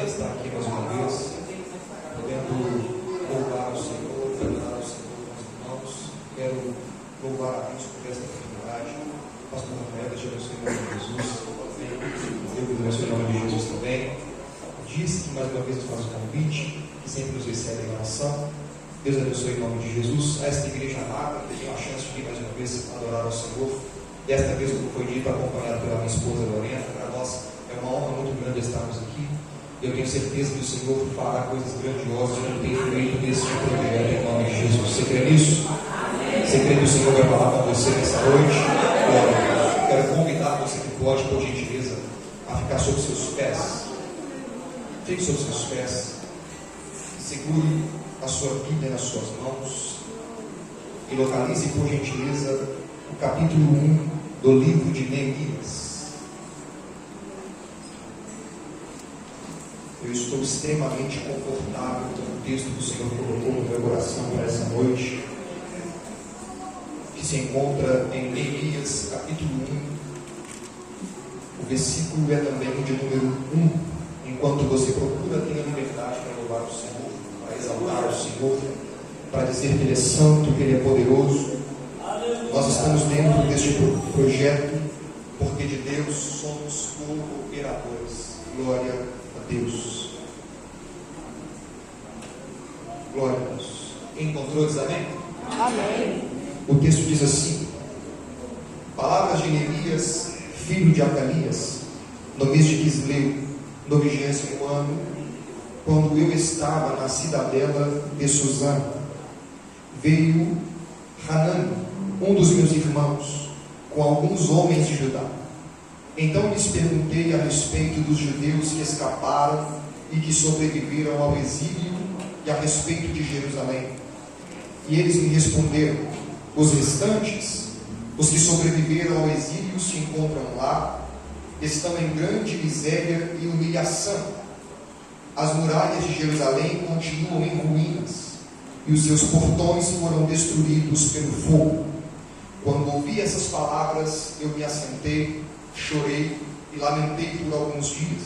prazer estar aqui mais uma vez, podendo louvar o Senhor, adorar o Senhor com os irmãos. Quero louvar a Deus por esta oportunidade. Pastor Rafael, te abençoe em nome de Jesus. Eu te abençoe em nome de Jesus também. Diz que mais uma vez nos faz o convite, que sempre nos recebe em oração. Deus abençoe em nome de Jesus. A esta igreja amada, que tem a chance de vir mais uma vez adorar ao Senhor. Desta vez, como foi dito, acompanhado pela minha esposa Lorena, para nós é uma honra muito grande estarmos aqui. Eu tenho certeza que o Senhor fará coisas grandiosas como tem feito nesse projeto em nome de Jesus. Você crê nisso? Você crê que o Senhor vai falar com você nessa noite? Glória. Quero convidar você que pode, por gentileza, a ficar sobre os seus pés. Fique sobre os seus pés. Segure a sua Bíblia nas suas mãos e localize, por gentileza, o capítulo 1 do livro de Neemias. Eu estou extremamente confortável com o texto que o Senhor colocou no meu coração para essa noite, que se encontra em Neemias, capítulo 1. O versículo é também o de número 1. Enquanto você procura, tenha liberdade para louvar o Senhor, para exaltar o Senhor, para dizer que Ele é santo, que Ele é poderoso. Nós estamos dentro deste projeto, porque de Deus somos cooperadores. Glória a Deus. Glória a Deus. Encontrou, diz amém? Amém. O texto diz assim: palavras de Neemias, filho de Acalias, no mês de Quisleu, no 20º ano, quando eu estava na cidadela de Suzã, veio Hanani, um dos meus irmãos, com alguns homens de Judá. Então lhes perguntei a respeito dos judeus que escaparam e que sobreviveram ao exílio e a respeito de Jerusalém. E eles me responderam: os restantes, os que sobreviveram ao exílio, se encontram lá, estão em grande miséria e humilhação. As muralhas de Jerusalém continuam em ruínas, e os seus portões foram destruídos pelo fogo. Quando ouvi essas palavras, eu me assentei, chorei e lamentei por alguns dias.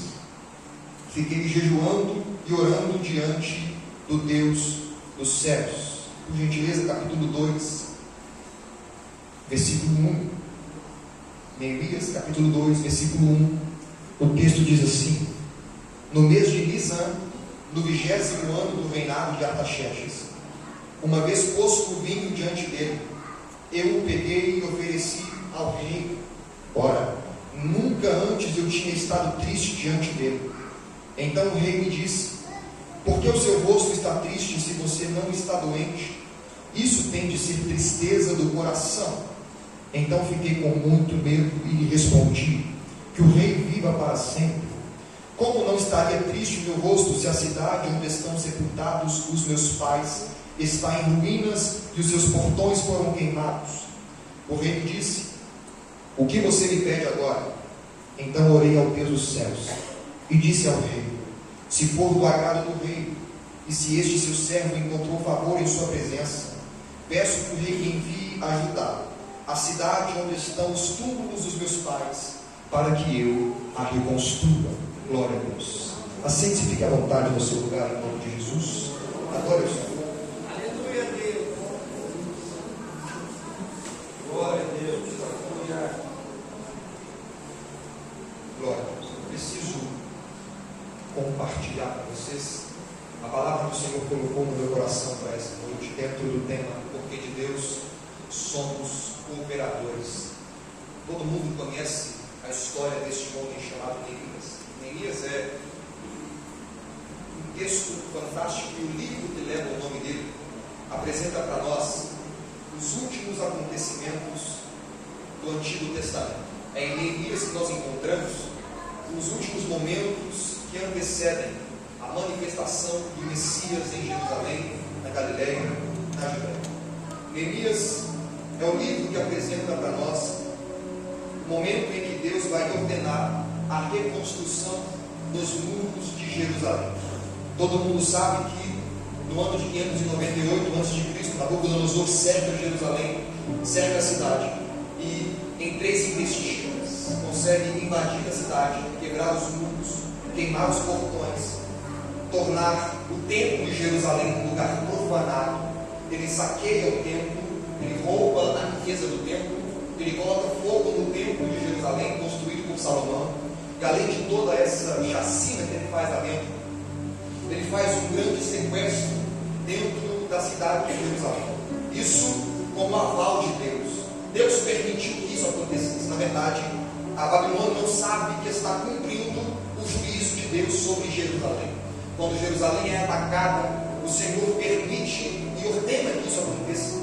Fiquei jejuando e orando diante do Deus dos céus. Por gentileza, capítulo 2, versículo 1. Neemias, capítulo 2, versículo 1. O texto diz assim: no mês de Nisan, no 20º ano do reinado de Artaxerxes, uma vez posto o vinho diante dele, eu o peguei e ofereci ao rei. Ora, nunca antes eu tinha estado triste diante dele. Então o rei me disse: por que o seu rosto está triste se você não está doente? Isso tem de ser tristeza do coração. Então fiquei com muito medo e lhe respondi: que o rei viva para sempre. Como não estaria triste meu rosto se a cidade onde estão sepultados os meus pais está em ruínas e os seus portões foram queimados? O rei me disse: o que você me pede agora? Então orei ao Deus dos céus e disse ao rei: se for do agrado do rei, e se este seu servo encontrou favor em sua presença, peço que o rei envie ajudá-lo à cidade onde estão os túmulos dos meus pais, para que eu a reconstrua. Glória a Deus. Assente-se, fique à vontade no seu lugar em nome de Jesus. Adore o Senhor. Aleluia a Deus. Glória a Deus. Glória a Deus. Eu preciso compartilhar com vocês a palavra que o Senhor colocou no meu coração para essa noite, dentro do tema porque de Deus somos cooperadores. Todo mundo conhece a história deste homem chamado Neemias. Neemias é um texto fantástico, e o livro que leva o nome dele apresenta para nós os últimos acontecimentos do Antigo Testamento. É em Neemias que nós encontramos os últimos momentos que antecedem a manifestação do Messias em Jerusalém, na Galileia, na Judéia. Neemias é o livro que apresenta para nós o momento em que Deus vai ordenar a reconstrução dos muros de Jerusalém. Todo mundo sabe que no ano de 598 a.C., Nabucodonosor cerca Jerusalém, cerca a cidade, e em 3 investidas consegue invadir a cidade, quebrar os muros, queimar os portões tornar o templo de Jerusalém um lugar profanado. Ele saqueia o templo, ele rouba a riqueza do templo, ele coloca fogo no templo de Jerusalém, construído por Salomão, e além de toda essa chacina que ele faz lá dentro, ele faz um grande sequestro dentro da cidade de Jerusalém. Isso como aval de Deus. Deus permitiu que isso acontecesse. Na verdade, a Babilônia não sabe que está cumprindo o juízo de Deus sobre Jerusalém. Quando Jerusalém é atacada, o Senhor permite e ordena que isso aconteça.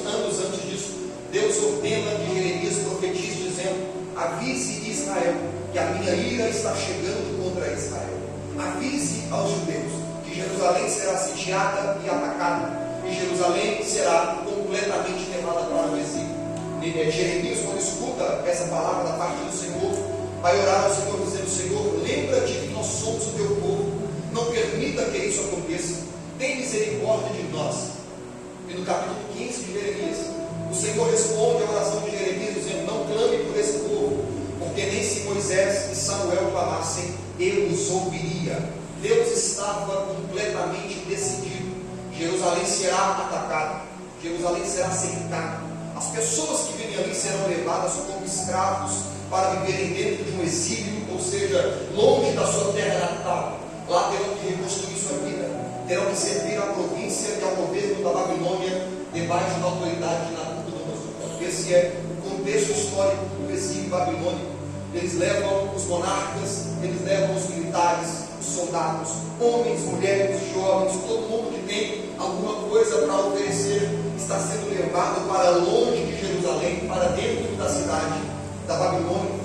Anos antes disso, Deus ordena que Jeremias profetize dizendo: avise Israel que a minha ira está chegando contra Israel. Avise aos judeus que Jerusalém será sitiada e atacada, e Jerusalém será completamente levada para o exílio. Jeremias, quando escuta essa palavra da parte do Senhor, vai orar ao Senhor dizendo: Senhor, lembra-te que nós somos o teu povo, não permita que isso aconteça, tem misericórdia de nós. E no capítulo 15 de Jeremias, o Senhor responde à oração de Jeremias dizendo: não clame por esse povo, porque nem se Moisés e Samuel clamassem, eu os ouviria. Deus estava completamente decidido. Jerusalém será atacada, Jerusalém será cercada, as pessoas que vivem ali serão levadas como escravos para viverem dentro de um exílio, ou seja, longe da sua terra natal. Lá terão que reconstruir sua vida, terão que servir à província e ao governo da Babilônia debaixo da autoridade de Nabucodonosor. Esse é o contexto histórico do exílio babilônico. Eles levam os monarcas, eles levam os militares, os soldados, homens, mulheres, jovens, todo mundo que tem alguma coisa para oferecer está sendo levado para longe de Jerusalém, para dentro da cidade da Babilônia,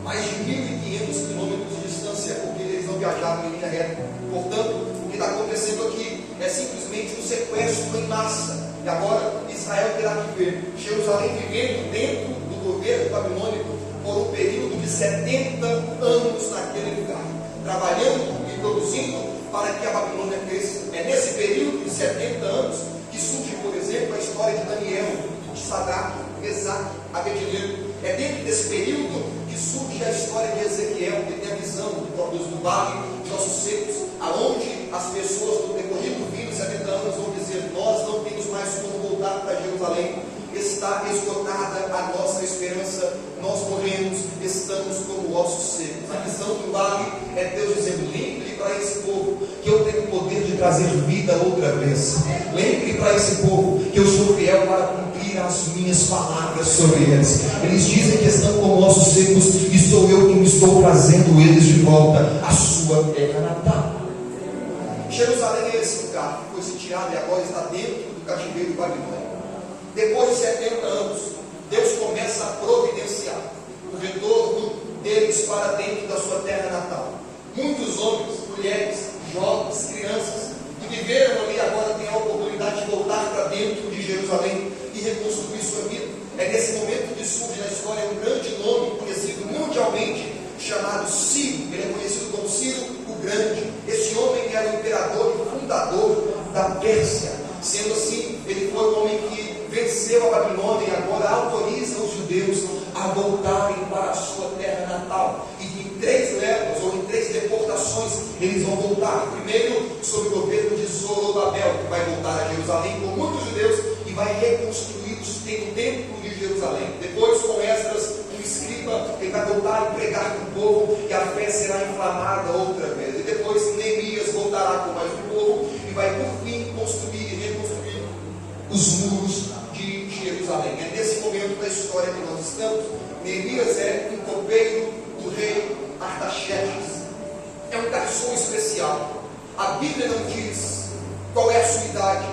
mais de 1.500 quilômetros de distância, porque eles não viajavam em linha reta. Portanto, o que está acontecendo aqui é simplesmente um sequestro em massa. E agora Israel terá que ver Jerusalém vivendo dentro do governo babilônico por um período de 70 anos naquele lugar, trabalhando e produzindo para que a Babilônia cresça. É nesse período de 70 anos que surge, por exemplo, a história de Daniel, de Sadraque, Mesaque, Abednego. É dentro desse período que surge a história de Ezequiel, que tem a visão do vale de ossos secos, aonde as pessoas no decorrer do 20, 70 anos vão dizer: nós não temos mais como voltar para Jerusalém, está esgotada a nossa esperança, nós morremos, estamos como ossos secos. A visão do vale é Deus dizendo: lembre para esse povo que eu tenho o poder de trazer vida outra vez. Lembre para esse povo que eu sou fiel para cumprir as minhas palavras sobre eles. Eles dizem que estão como ossos secos, e sou eu quem estou trazendo eles de volta à sua terra natal. Jerusalém é esse lugar que foi sitiado e agora está dentro do cativeiro babilônico. Depois de 70 anos, Deus começa a providenciar o retorno deles para dentro da sua terra natal. Muitos homens, mulheres, jovens, crianças que viveram ali agora têm a oportunidade de voltar para dentro de Jerusalém e reconstruir sua vida. É nesse momento que surge na história um grande nome conhecido mundialmente, chamado Ciro. Ele é conhecido como Ciro o Grande. Esse homem era o imperador e fundador da Pérsia. Sendo assim, ele foi o homem que venceu a Babilônia e agora autoriza os judeus a voltarem para a sua terra natal. E em 3 levas, ou em 3 deportações, eles vão voltar. Primeiro, sob o governo de Zorobabel, que vai voltar a Jerusalém com muitos judeus e vai reconstruir o templo de Jerusalém. Depois, com Esdras, um escriba, ele vai voltar e pregar para o povo, e a fé será inflamada outra vez. E depois, Neemias voltará com mais um povo e vai, por fim, construir e reconstruir os muros de Jerusalém. É nesse momento da história que nós estamos. Neemias é um copeiro do rei Artaxerxes. É um garçom especial. A Bíblia não diz qual é a sua idade.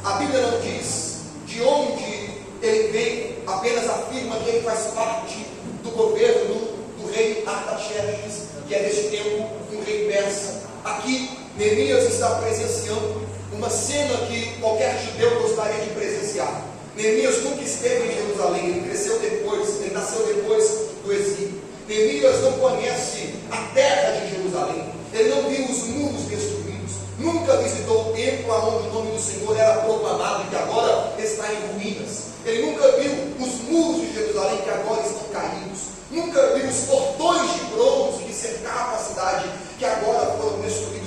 A Bíblia não diz de onde ele vem. Apenas afirma que ele faz parte do governo do rei Artaxerxes, que é neste tempo um rei persa. Aqui, Neemias está presenciando uma cena que qualquer judeu gostaria de presenciar. Neemias nunca esteve em Jerusalém, ele cresceu depois, ele nasceu depois do exílio. Neemias não conhece a terra de Jerusalém, ele não viu os muros destruídos, nunca visitou o templo onde o nome do Senhor era proclamado e que agora está em ruínas. Ele nunca viu os muros de Jerusalém que agora estão caídos, nunca viu os portões de bronze que cercavam a cidade, que agora foram destruídos.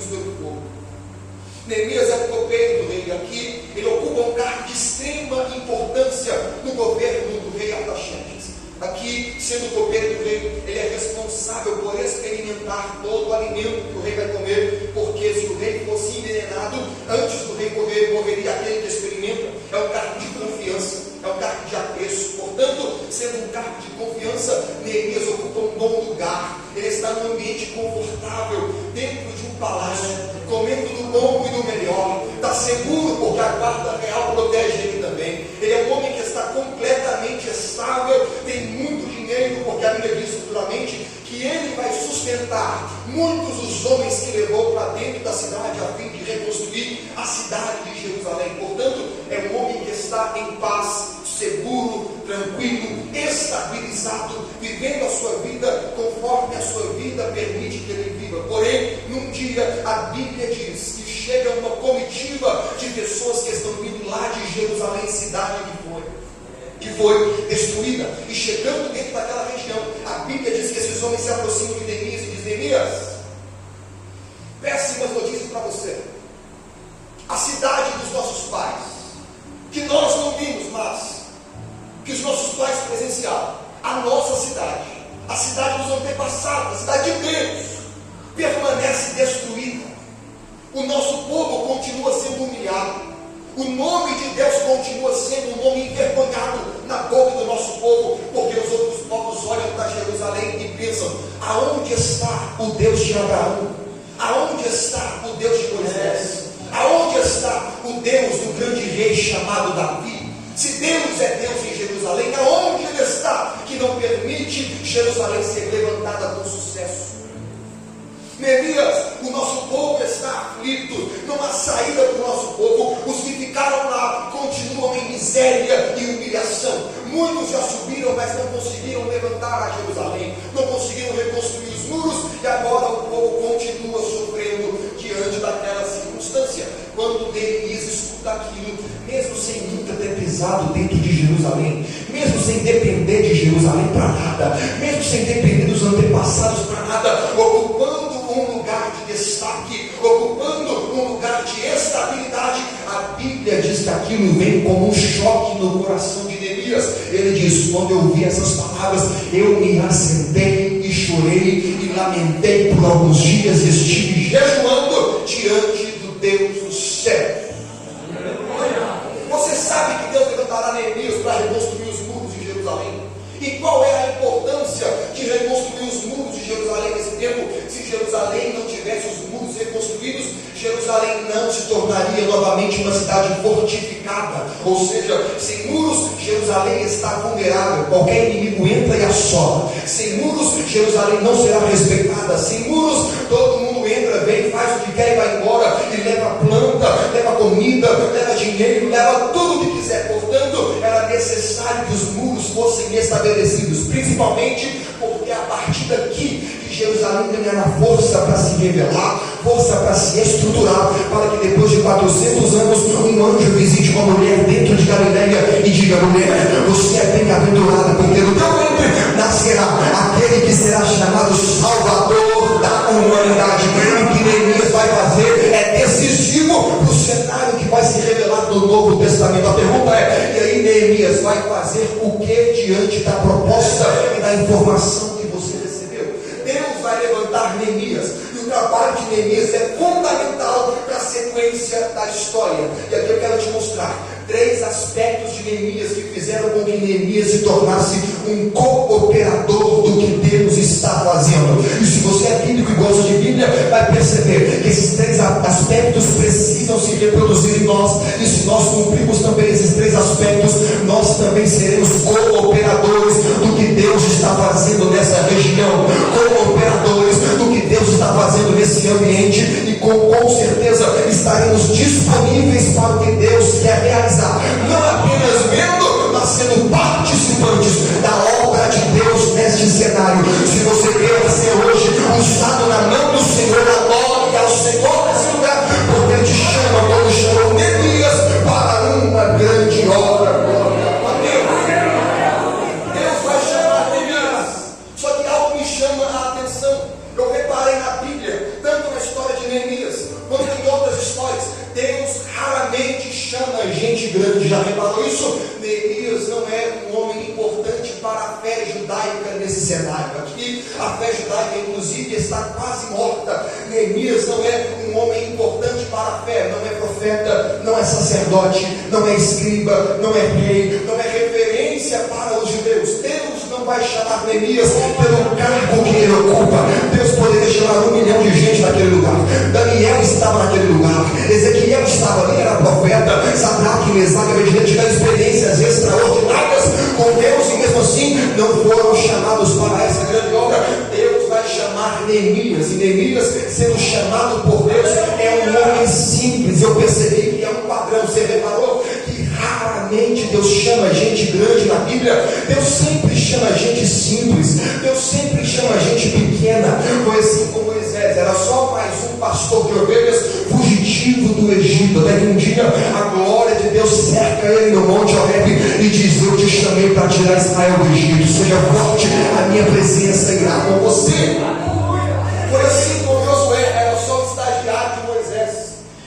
Neemias é o copeiro do rei. Aqui ele ocupa um cargo de extrema importância no governo do rei Artaxerxes. Aqui, sendo copeiro do rei, ele é responsável por experimentar todo o alimento que o rei vai comer, porque se o rei fosse envenenado, antes do rei morreria aquele que experimenta. É um cargo de confiança, é um cargo de apreço. Portanto, sendo um cargo de confiança, Neemias ocupa um bom lugar. Ele está num ambiente confortável, dentro de um palácio, comendo do bom e do melhor. Está seguro porque a guarda real protege ele também. Ele é um homem que está completamente estável, tem muito dinheiro, porque a Bíblia diz futuramente que ele vai sustentar muitos dos homens que levou para dentro da cidade a fim de reconstruir a cidade de Jerusalém. Portanto, é um homem que está em paz, seguro, tranquilo, estabilizado, vivendo a sua vida conforme a sua vida permite que ele viva. Porém, num dia, a Bíblia diz que chega uma comitiva de pessoas que estão vindo lá de Jerusalém, cidade que foi destruída, e chegando dentro daquela região, a Bíblia diz que esses homens se aproximam de Neemias e diz: Neemias, péssimas notícias para você. A cidade dos nossos pais, que nós não vimos, mas que os nossos pais presenciaram, a nossa cidade, a cidade dos antepassados, a cidade de Deus, permanece destruída. O nosso povo continua sendo humilhado. O nome de Deus continua sendo um nome envergonhado na boca do nosso povo, porque os outros povos olham para Jerusalém e pensam: aonde está o Deus de Abraão? Aonde está o Deus de Moisés? Aonde está o Deus do grande rei chamado Davi? Se Deus é Deus em Jerusalém, aonde Ele está que não permite Jerusalém ser levantada com sucesso? Neemias, o nosso povo está aflito, não há saída para o nosso povo. Os que ficaram lá continuam em miséria e humilhação. Muitos já subiram, mas não conseguiram levantar a Jerusalém, não conseguiram reconstruir os muros, e agora o povo continua sofrendo diante daquela circunstância. Quando Neemias escuta aquilo, mesmo sem nunca ter pisado dentro de Jerusalém, mesmo sem depender de Jerusalém para nada, mesmo sem depender dos antepassados para nada, ocupando um lugar de destaque, ocupando um lugar de estabilidade, a Bíblia diz que aquilo vem como um choque no coração de Neemias. Ele diz: quando eu ouvi essas palavras, eu me assentei e chorei e lamentei por alguns dias e estive jejuando diante do Deus do céu. Você sabe que Deus levantará Neemias para reconstruir os muros de Jerusalém? E qual é a importância de reconstruir os muros de Jerusalém nesse tempo? Se Jerusalém não tivesse os muros reconstruídos, Jerusalém não se tornaria novamente uma cidade fortificada. Ou seja, sem muros, Jerusalém está vulnerável. Qualquer inimigo entra e assola. Sem muros, Jerusalém não será respeitada. Sem muros, todo mundo entra, vem, faz o que quer e vai embora. E leva planta, leva comida, leva dinheiro, leva tudo o que quiser. Portanto, era necessário que os muros fossem estabelecidos, principalmente porque a partir daqui que Jerusalém ganhará força para se revelar, força para se estruturar, para que depois de 400 anos um anjo visite uma mulher dentro de Galileia e diga: mulher, você é bem-aventurada, porque do teu ventre nascerá aquele que será chamado Salvador da humanidade. E o que Neemias vai fazer é decisivo para o cenário que vai se revelar no Novo Testamento. A pergunta é: e aí Neemias vai fazer o que diante da proposta e da informação que você recebeu? Deus vai levantar Neemias, e o trabalho de Neemias é fundamental para a sequência da história. E aqui eu quero te mostrar 3 aspectos de Neemias que fizeram com que Neemias se tornasse um cooperador do que Deus está fazendo. E se você é bíblico e gosta de Bíblia, vai perceber que esses 3 aspectos precisam se reproduzir em nós. E se nós cumprirmos também esses 3 aspectos, nós também seremos cooperadores do que Deus está fazendo nessa região, cooperadores do que Deus está fazendo nesse ambiente, e com certeza estaremos disponíveis para o que Deus quer realizar. Não apenas vendo, mas sendo participantes da obra de Deus neste cenário. Se você quer ser hoje usado na mão do Senhor, a glória ao Senhor nesse lugar, porque Ele te chama, como chamou Neemias, para uma grande obra. Glória a Deus. Deus vai chamar Neemias. Só que algo me chama a atenção. Eu reparei na Bíblia, tanto na história de Neemias quanto em outras histórias, já reparou isso? Neemias não é um homem importante para a fé judaica nesse cenário aqui. A fé judaica, inclusive, está quase morta. Neemias não é um homem importante para a fé. Não é profeta, não é sacerdote, não é escriba, não é rei, não é referência para os judeus. Deus não vai chamar Neemias pelo cargo que ele ocupa. Deus poderia chamar 1 milhão de gente naquele lugar. Daniel estava naquele lugar, Ezequiel estava ali, era profeta. Sadraque, Mesaque e Abednego tiveram experiências extraordinárias com Deus e mesmo assim não foram chamados para essa grande obra. Deus vai chamar Neemias, e Neemias, sendo chamado por Deus, é um homem simples. Eu percebi que é um padrão. Você reparou que raramente Deus chama gente grande na Bíblia? Deus sempre chama gente simples, Deus sempre chama gente pequena. Foi assim com Moisés, era só mais um pastor de ovelhas fugitivo do Egito, até que um dia a glória de Deus cerca ele no monte Horebe e diz: eu te chamei para tirar Israel do Egito, seja forte, a minha presença irá com você. Foi assim com Josué, era só o estagiário de Moisés,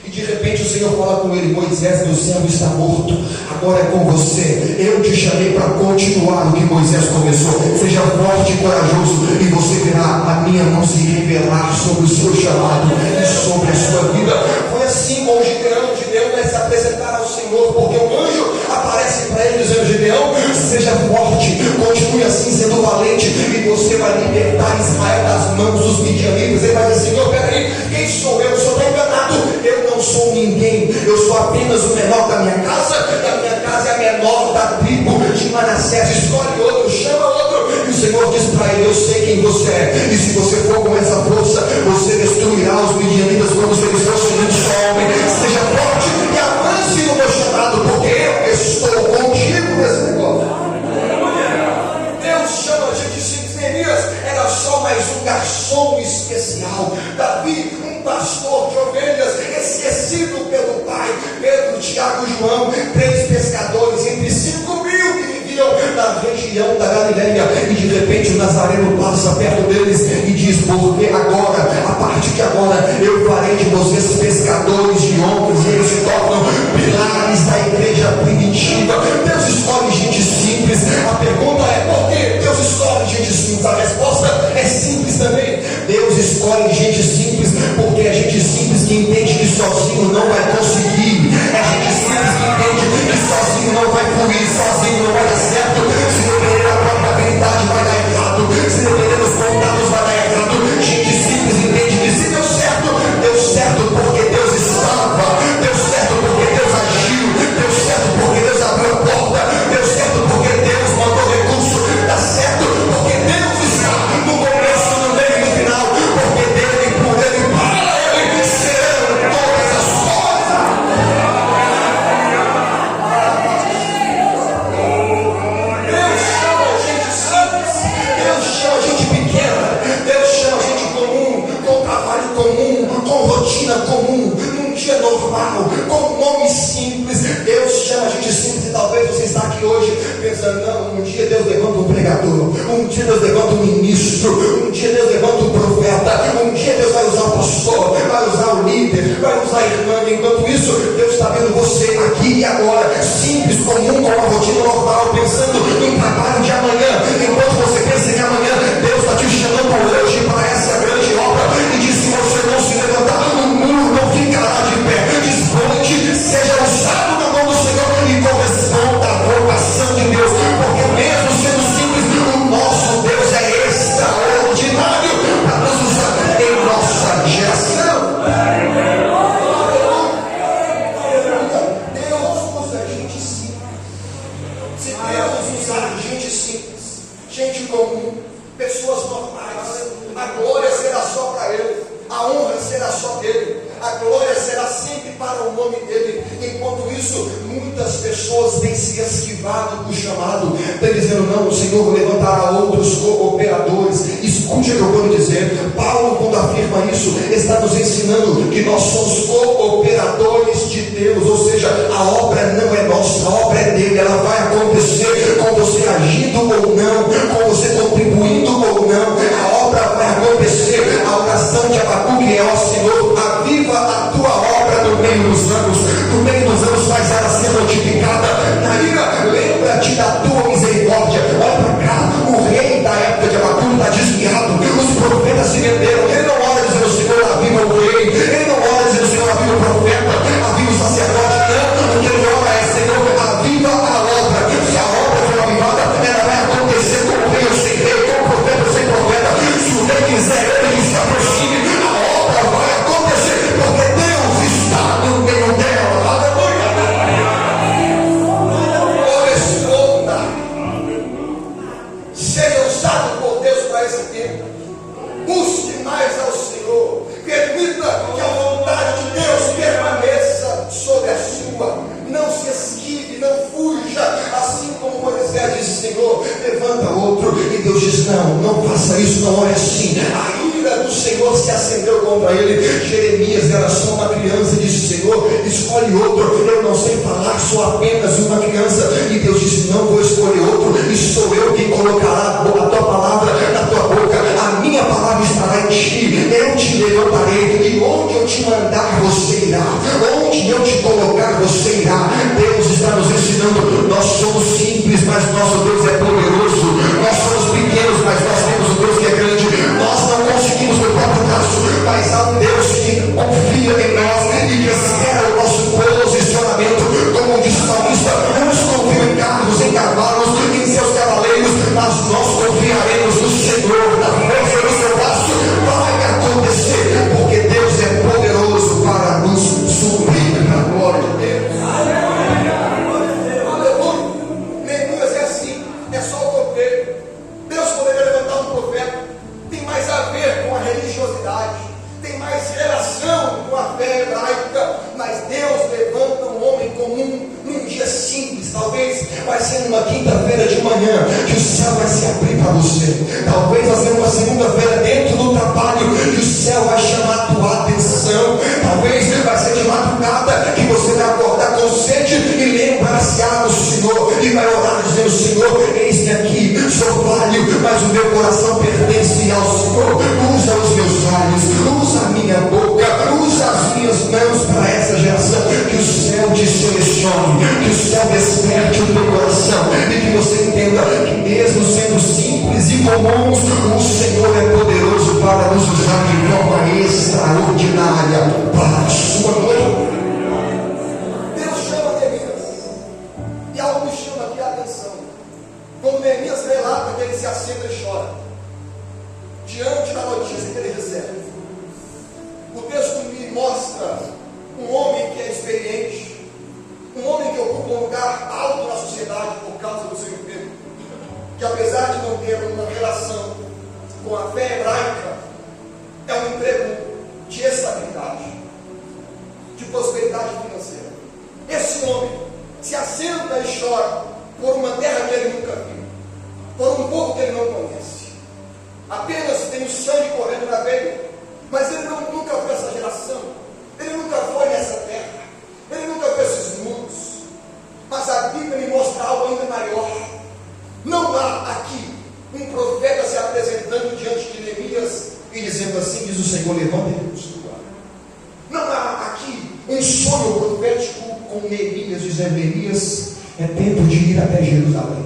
e de repente o Senhor fala com ele: Moisés, meu servo está morto, agora é com você. Eu te chamei para continuar o que Moisés começou. Seja forte e corajoso, e você verá a minha mão se revelar sobre o seu chamado e sobre a sua vida. Foi assim com o Gideão. Gideão vai se apresentar ao Senhor, porque um anjo aparece para ele dizendo: Gideão, seja forte, continue assim sendo valente, e você vai libertar Israel das mãos dos midianitas. Ele vai dizer: Senhor, peraí, quem sou eu? O senhor está enganado, eu não sou ninguém, eu sou apenas o menor da minha casa, e a minha casa é a menor da tribo de Manassés. Escolhe outro, chama outro. E o Senhor diz para ele: eu sei quem você é, e se você for com essa força, você destruirá os midianitas como se eles fossem um só homem. Seja forte e avance no meu chamado, porque eu estou contigo nesse negócio. Deus chama a gente simples. Neemias era só mais um garçom especial. Davi, um pastor de ovelhas, esquecido pelo pai. Pedro, Tiago e João, 3 pescadores entre 5 mil que viviam na região da Galileia. E de repente o Nazareno passa perto deles e diz: porque agora, a partir de agora, eu farei de vocês pescadores de homens. E eles se tornam pilares da igreja primitiva. Deus escolhe gente simples. A pergunta é: por que Deus escolhe gente simples? A resposta é simples também. Deus escolhe gente simples porque é gente simples que entende que sozinho não vai conseguir. É gente simples que entende que sozinho não vai fluir, sozinho não vai dar certo. Se depender da própria habilidade vai dar errado, se depender dos contatos vai dar errado. Gente simples entende que se deu certo porque Deus estava, deu certo porque Deus agiu, deu certo porque Deus abriu a porta, deu certo porque Deus mandou recurso, dá certo porque Deus está no começo, no meio e no final, porque dele, por ele, para ele serão todas as coisas. Deus chama a gente simples, Deus chama a gente pequena, Deus chama a gente comum, com trabalho comum, com rotina comum, num dia normal, com nome simples. Deus chama a gente simples. E talvez você está aqui hoje pensando: não, um dia Deus levanta um pregador, um dia Deus levanta um ministro, um dia Deus levanta um profeta, um dia Deus vai usar o pastor, vai usar o líder, vai usar a irmã. Enquanto isso, Deus está vendo você aqui e agora, simples, comum, com uma rotina normal, pensando no trabalho de amanhã. Enquanto você pensa que amanhã Deus está te chamando hoje para essa grande obra, e diz: se você não se levantar, o muro não ficará de pé. Desponte, seja usado na mão do Senhor e corresponda à vocação de Deus, porque mesmo sendo simples, o nosso Deus é extraordinário para nos usar em nossa geração. Deus usa gente simples. Se Deus usar gente simples, gente comum, pessoas normais, a glória será só para Ele, a honra será só dele, a glória será sempre para o nome dele. Enquanto isso, muitas pessoas têm se esquivado do chamado, estão dizendo: não, o Senhor levantará outros cooperadores. Escute o que eu vou lhe dizer. Paulo, quando afirma isso, está nos ensinando que nós somos cooperadores de Deus, ou seja, a obra não é nossa, a obra é dele. Ela vai acontecer com você agindo ou não, com você contribuindo ou não. A obra vai acontecer. A oração de Abacuque é: ó Senhor, aviva a tua obra no meio dos anos. No meio dos anos faz ela ser notificada. lembra-te da tua misericórdia. Olha para cá, o rei da época de Abacuque está desviado, os profetas se venderam. Ele não ora dizendo: Senhor, aviva o rei. Ele não ora dizendo: Senhor, aviva o profeta, aviva o sacerdote. Não, o que ele ora é: Senhor, aviva a obra. Se a obra for avivada, ela vai acontecer com o rei ou sem rei, com o profeta ou sem profeta. Se o rei quiser, ele se aproxime, a obra vai acontecer, porque Deus está no meio dela. Aleluia! Corresponda. Seja usado por Deus para esse tempo. Busque mais ao Senhor. Permita que a vontade de Deus permaneça sobre a sua. Não se esquive, não fuja. Assim como Moisés disse: Senhor, levanta outro. E Deus diz: não faça isso, não ore assim. A ira do Senhor se acendeu contra ele. Jeremias era só uma criança e disse: Senhor, escolhe outro. Eu não sei falar, sou apenas uma criança. E Deus disse: não vou escolher outro. E sou eu quem colocará a tua palavra na tua boca. A minha palavra estará em ti. Eu te levantarei. E onde eu te mandar, você irá. Onde eu te colocar, você irá. Deus está nos ensinando. Nós somos simples, mas nosso Deus é poderoso. Nós somos pequenos, mas nós temos um Deus que é grande. Nós não conseguimos no próprio braço, mas há um Deus que confia em nós e que espera o nosso posicionamento. Como diz o salmista: uns confiam em carros, em cavalos, em seus cavaleiros, mas nós confiaremos no Senhor, na força do seu braço. Vai acontecer, porque Deus é poderoso para nos suprir. Na glória de Deus. Neemias é assim, é só o copeiro. Deus poderia levantar um profeta. Tem mais a ver com a religiosidade, tem mais relação com a fé hebraica. Mas Deus levanta um homem comum num dia simples. Talvez vai ser numa quinta-feira de manhã que o céu vai se abrir para você. Talvez vai ser uma segunda-feira dentro do trabalho que o céu vai chamar a tua atenção. Talvez vai ser de madrugada que você vai acordar com sede e lembrar-se do Senhor e vai orar dizendo: Senhor, eis-me aqui, sou falho, mas o meu coração pertence ao Senhor. Usa os meus olhos, usa a minha boca, usa as minhas mãos para essa geração. Que o céu te selecione, que o céu desperte o teu coração e que você entenda que mesmo sendo simples e comuns, o Senhor é poderoso para nos usar de forma extraordinária para a sua glória. Deus chama Neemias e algo me chama aqui a atenção. Quando Neemias relata que ele se assenta e chora diante da notícia que ele recebe, o texto me mostra um homem que é experiente, um homem que ocupa um lugar alto na sociedade por causa do seu emprego, que apesar de não ter uma relação com a fé hebraica, é um emprego de estabilidade, de prosperidade financeira. Esse homem se assenta e chora por uma terra que ele nunca viu, por um povo que ele não conhece. Apenas tem o sangue correndo na veia, mas ele nunca viu essa geração, ele nunca foi nessa terra, ele nunca viu esses muros. Mas a Bíblia me mostra algo ainda maior. Não há aqui um profeta se apresentando diante de Neemias e dizendo assim: diz o Senhor, levanta-te do lugar. Não há aqui um sonho profético com Neemias dizendo: Neemias, é tempo de ir até Jerusalém.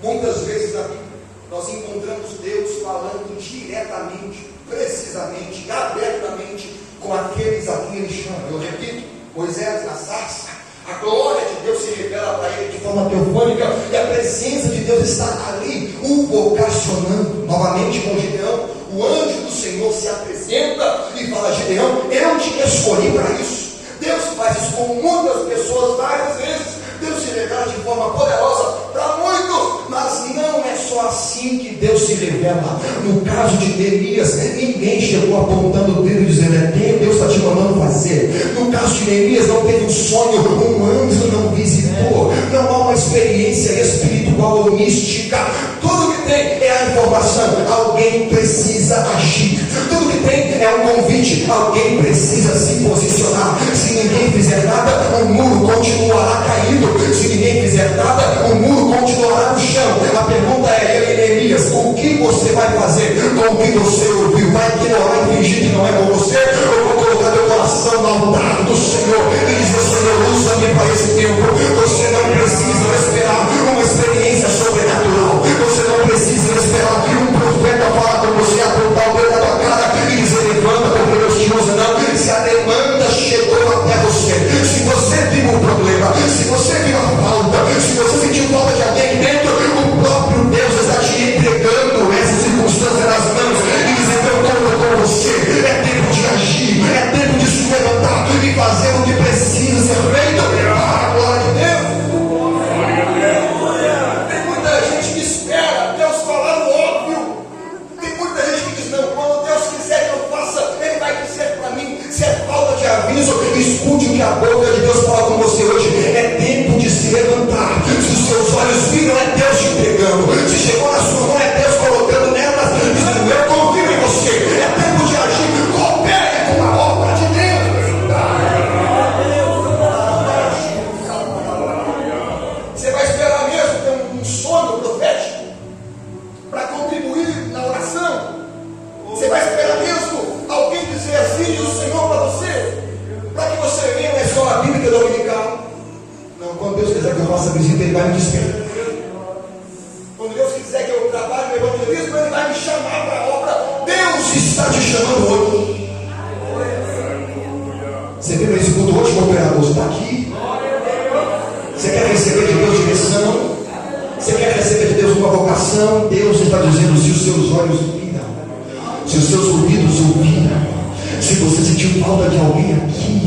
Muitas vezes na Bíblia nós encontramos Deus falando diretamente, precisamente, abertamente com aqueles a quem ele chama. Eu repito, Moisés na sarça, a glória de Deus se revela para ele de forma teofânica, e a presença de Deus está ali, o vocacionando. Novamente com Gideão, o anjo do Senhor se apresenta e fala: Gideão, eu te escolhi para isso. Deus faz isso com muitas pessoas várias vezes. Deus se revela de forma poderosa para muitos, mas não é só assim que Deus se revela. No caso de Neemias, ninguém chegou apontando o dedo dizendo: é quem Deus está te mandando fazer. No caso de Neemias, não teve um sonho, um anjo não visitou, não há uma experiência espiritual ou mística. Tudo que tem é a informação: alguém precisa agir. Tudo que tem é um convite: alguém precisa se posicionar. Se ninguém fizer nada, o muro continuará caído. Se ninguém fizer nada, o muro continuará no chão. A pergunta é: Neemias, o que você vai fazer com o que você ouviu? Vai ignorar e fingir que não é com você? Ou vou colocar teu coração no altar do Senhor e dizer: Senhor, usa-me para esse tempo. Você não precisa esperar que a boca de Deus fala com você hoje. É tempo de se levantar. Se os seus olhos viram, é Deus te entregando. Se chegou na sua mão, é Deus colocando nelas, dizendo: eu confio em você. É tempo de agir. Coopere com a obra de Deus. Você vai esperar mesmo ter um sono profético para contribuir na oração? Você vai esperar mesmo alguém dizer assim do Senhor para você, para que você venha na escola bíblica dominical? Não, quando Deus quiser que eu faça visita, Ele vai me despertar. Quando Deus quiser que eu trabalhe no evangelismo, Ele vai me chamar para a obra. Deus está te chamando hoje. Você veio nesse culto hoje, meu operador? Você está aqui? Você quer receber de Deus direção? Você quer receber de Deus uma vocação? Deus está dizendo: se os seus olhos viram, se os seus ouvidos ouviram, se você sentiu falta de alguém aqui,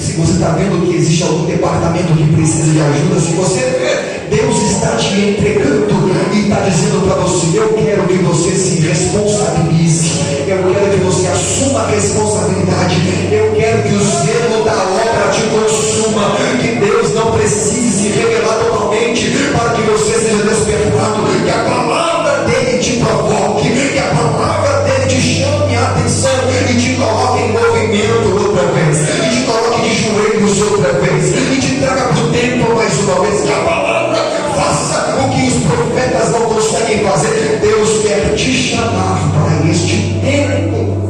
se você está vendo que existe algum departamento que precisa de ajuda, se você vê, Deus está te entregando e está dizendo para você: eu quero que você se responsabilize, eu quero que você assuma a responsabilidade, eu quero que o zelo da obra te consuma, que Deus não precise se revelar totalmente para que você seja despertado, que a palavra dele te provoque, que a palavra dele te chame a atenção e te coloque em movimento outra vez, e te coloque de joelhos outra vez, e te traga para o templo mais uma vez, que a palavra faça o que os profetas não conseguem fazer. Deus quer te chamar para este tempo.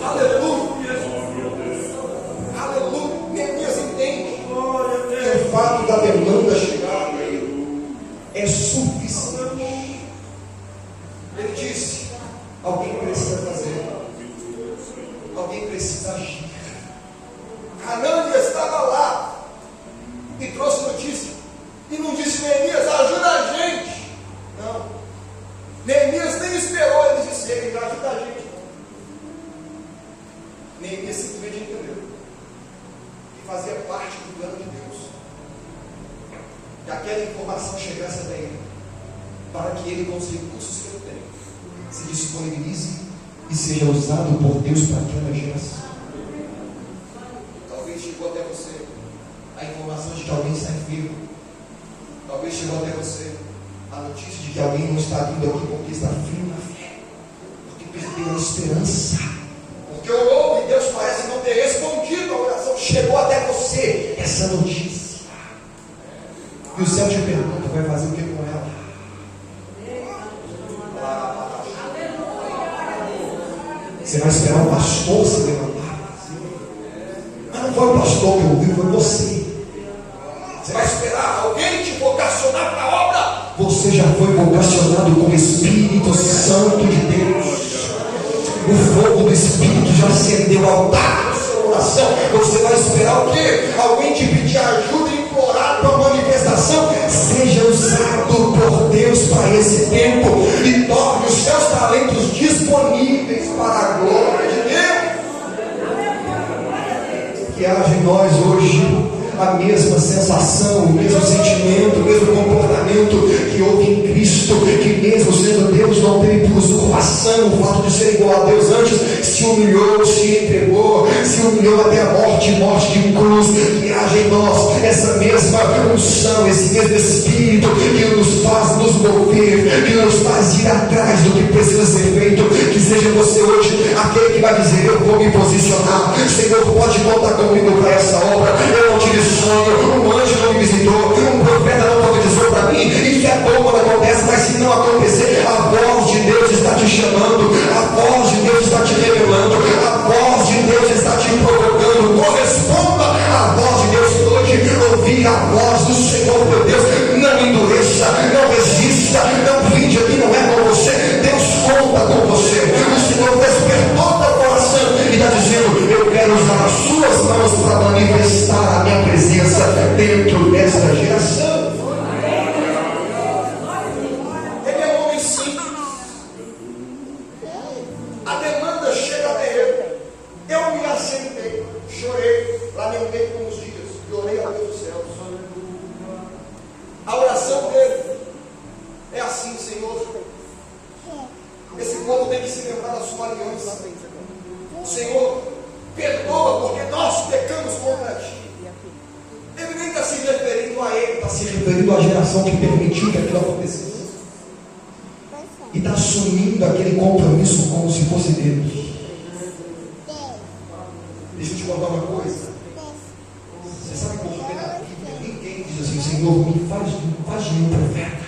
Aleluia, aleluia. Neemias entende que o fato da demanda chegar é suficiente. Ele disse: alguém precisa fazer, alguém precisa agir. Hananias estava lá e trouxe notícia, e não disse: Neemias, ajuda a gente. Não, Neemias nem esperou ele dizer: ele ajuda a gente. Neemias simplesmente entendeu que fazia parte do plano de Deus, que aquela informação chegasse até ele, para que ele, com os recursos que ele tem, se disponibilize e seja usado por Deus para aquela geração. Talvez chegou até você a informação de que alguém está enfermo. Talvez chegou até você a notícia de que alguém não está vindo aqui porque está frio na fé, porque perdeu a esperança, porque orou e Deus parece não ter respondido a oração. Chegou até você essa notícia, e o céu te pergunta: vai fazer o que com ela? Você vai esperar o pastor se levantar? Mas não foi o pastor que ouviu, foi você. Você vai esperar alguém te vocacionar para a obra? Você já foi vocacionado com o Espírito Santo de Deus. O fogo do Espírito já acendeu o altar do seu coração. Você vai esperar o quê? Alguém te pedir ajuda e implorar para a manifestação? Seja usado por Deus para esse tempo e torne os seus talentos disponíveis para a glória de Deus. Que haja em nós hoje a mesma sensação, o mesmo sentimento, o mesmo comportamento que houve em Cristo, que mesmo sendo Deus não teve por usurpação o fato de ser igual a Deus antes, se humilhou, se entregou, se humilhou até a morte de cruz. Que haja em nós essa mesma unção, esse mesmo Espírito que nos faz nos mover, que nos faz ir atrás do que precisa ser feito. Que seja você hoje aquele que vai dizer: eu vou me posicionar, Senhor, pode contar comigo para essa obra. Eu não tive sonho, um anjo não me visitou, um profeta não profetizou para mim. Isso é bom quando acontece, mas se não acontecer, a voz de Deus está te chamando, a voz de Deus está te revelando, a voz de Deus está te provocando. Corresponda à voz de Deus hoje. Ouvir a voz do Senhor teu Deus. Não endureça, não resista, não finge que não é com você. Deus conta com você. O Senhor despertou teu coração e está dizendo: eu quero usar as suas mãos para manifestar a minha presença dentro desta geração. Ele é um homem simples. A demanda chega até ele. Eu me assentei, chorei, lamentei por uns dias e orei a Deus dos céus. A oração dele é assim: Senhor, esse povo tem que se lembrar da sua aliança. Senhor, perdoa porque contra ti. Ele nem está se referindo a ele, está se referindo à geração que permitiu que aquilo acontecesse. E está assumindo aquele compromisso como se fosse Deus. Deixa eu te contar uma coisa. Você sabe por que na Bíblia ninguém diz assim: Senhor, me faz de mim um profeta?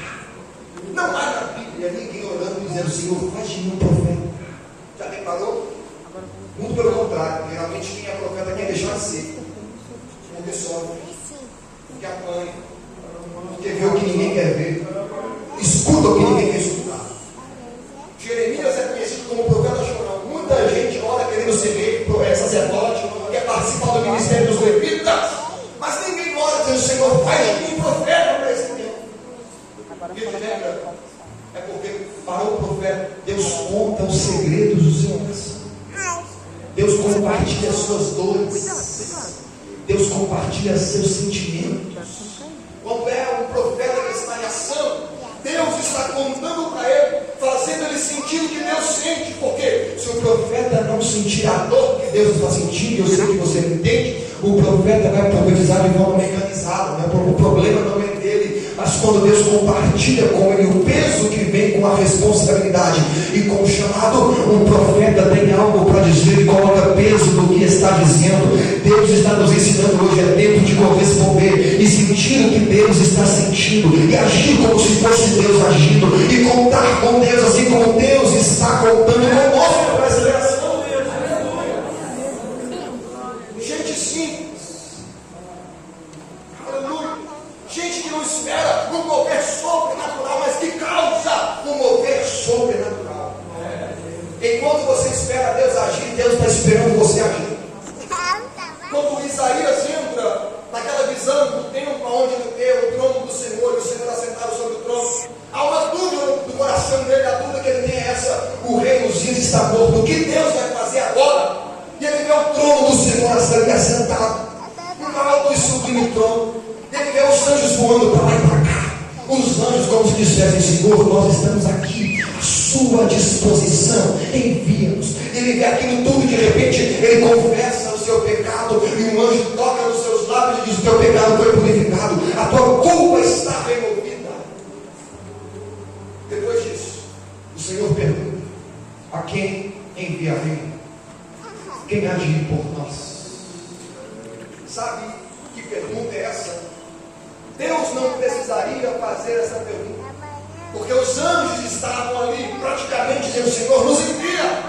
Não há na Bíblia ninguém orando e dizendo: Senhor, faz de mim um profeta. Já reparou? Muito pelo contrário. Geralmente quem é profeta quer deixar de ser. Porque sofre, porque apanha, porque vê o que ninguém quer ver, escuta o que ninguém quer escutar. Jeremias é conhecido como profeta chorão. Muita gente ora querendo ser rei, sacerdote, quer participar do ministério dos levitas, mas ninguém ora dizendo: Senhor, faz de mim profeta para esse tempo. O que te lembra? É porque para o profeta Deus conta os segredos do seu coração. Deus compartilha as suas dores. Deus compartilha seus sentimentos. Quando é um profeta que está em ação, Deus está contando para ele, fazendo ele sentir o que Deus sente. Porque se o profeta não sentir a dor que Deus está sentindo, eu sei que você entende, o profeta vai profetizar de forma mecanizada, né? O problema não é dele, mas quando Deus compartilha com ele o peso que vem com a responsabilidade e com o chamado, o profeta tem algo para dizer e coloca peso no que está dizendo. Deus está nos ensinando hoje, é tempo de corresponder e sentir o que Deus está sentindo e agir como se fosse Deus agindo e contar com Deus assim como Deus está contando conosco para essa geração. Gente simples, aleluia, gente que não espera um mover sobrenatural, mas que causa um mover sobrenatural. Enquanto você espera Deus agir, Deus está esperando você agir. Quando Isaías entra naquela visão do templo onde ele vê o trono do Senhor e o Senhor assentado sobre o trono, há uma dúvida do coração dele. A dúvida que ele tem é essa: o rei Uzias está morto, o que Deus vai fazer agora? E ele vê o trono do Senhor assentado no alto e sublime trono. Ele vê os anjos voando para lá e para cá. Os anjos como se dissessem: Senhor, nós estamos aqui à sua disposição, envia-nos. Ele vê aquilo tudo, de repente ele confessa o seu pecado e um anjo toca nos seus lábios e diz: o teu pecado foi purificado, a tua culpa está removida. Depois disso, o Senhor pergunta: a quem enviarei? Quem há de ir por nós? Sabe que pergunta é essa? Deus não precisaria fazer essa pergunta, porque os anjos estavam ali praticamente dizendo: Senhor, nos envia.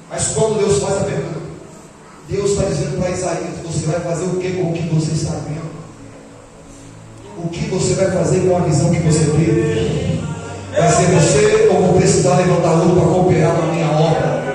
Mas quando Deus faz a pergunta, Deus está dizendo para Isaías: você vai fazer o que com o que você está vendo? O que você vai fazer com a visão que você teve? Vai ser você ou vou precisar levantar outro para cooperar na minha obra?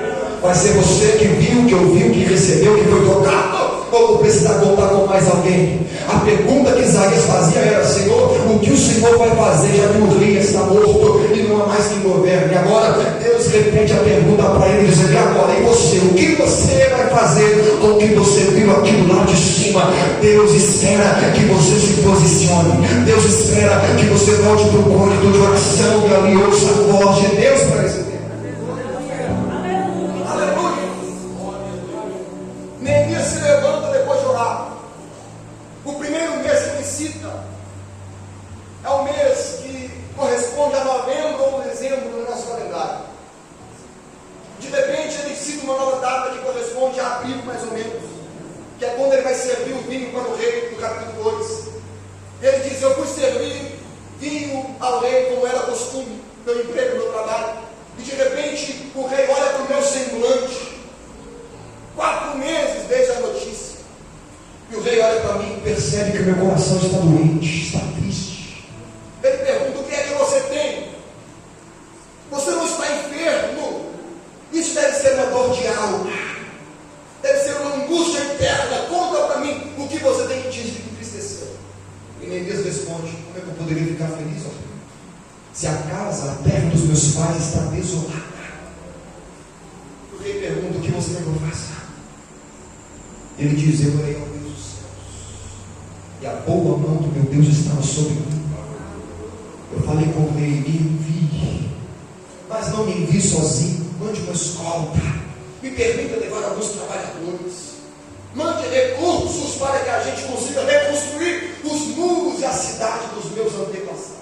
Vai ser você que viu, que ouviu, que recebeu, que foi tocado? Ou vou precisar contar com mais alguém? A pergunta que Isaías fazia era: Senhor, o que o Senhor vai fazer, já que o rei está morto e não há mais quem governe? E agora Deus repete a pergunta para ele, dizendo: e agora, e você? O que você vai fazer com o que você viu aqui do lado de cima? Deus espera que você se posicione. Deus espera que você volte para o cônjuge de oração e ali ouça a voz de Deus para esse tempo. Neemias se levanta depois de orar. O primeiro mês que ele cita é o mês que corresponde a novembro ou dezembro no nosso calendário. De repente ele cita uma nova data que corresponde a abril, mais ou menos, que é quando ele vai servir o vinho para o rei, no capítulo 2. Ele diz: eu fui servir vinho ao rei como era costume, meu emprego, meu trabalho, e de repente o rei olha para o meu semblante. 4 meses desde a notícia, e o rei olha para mim e percebe que o meu coração está doente, está triste. Ele pergunta: o que é que você tem? Você não está enfermo? Isso deve ser uma dor de alma, deve ser uma angústia interna. Conta para mim o que você tem que te entristecer. E Neemias responde: como é que eu poderia ficar feliz, ó? Se a casa, a terra dos meus pais está desolada? O rei pergunta: o que você quer que eu faça? Ele diz: eu orei ao Deus dos céus, e a boa mão do meu Deus estava sobre mim. Eu falei com o rei: me envie, mas não me envie sozinho, mande uma escolta, me permita levar alguns trabalhadores. Mande recursos para que a gente consiga reconstruir os muros e a cidade dos meus antepassados.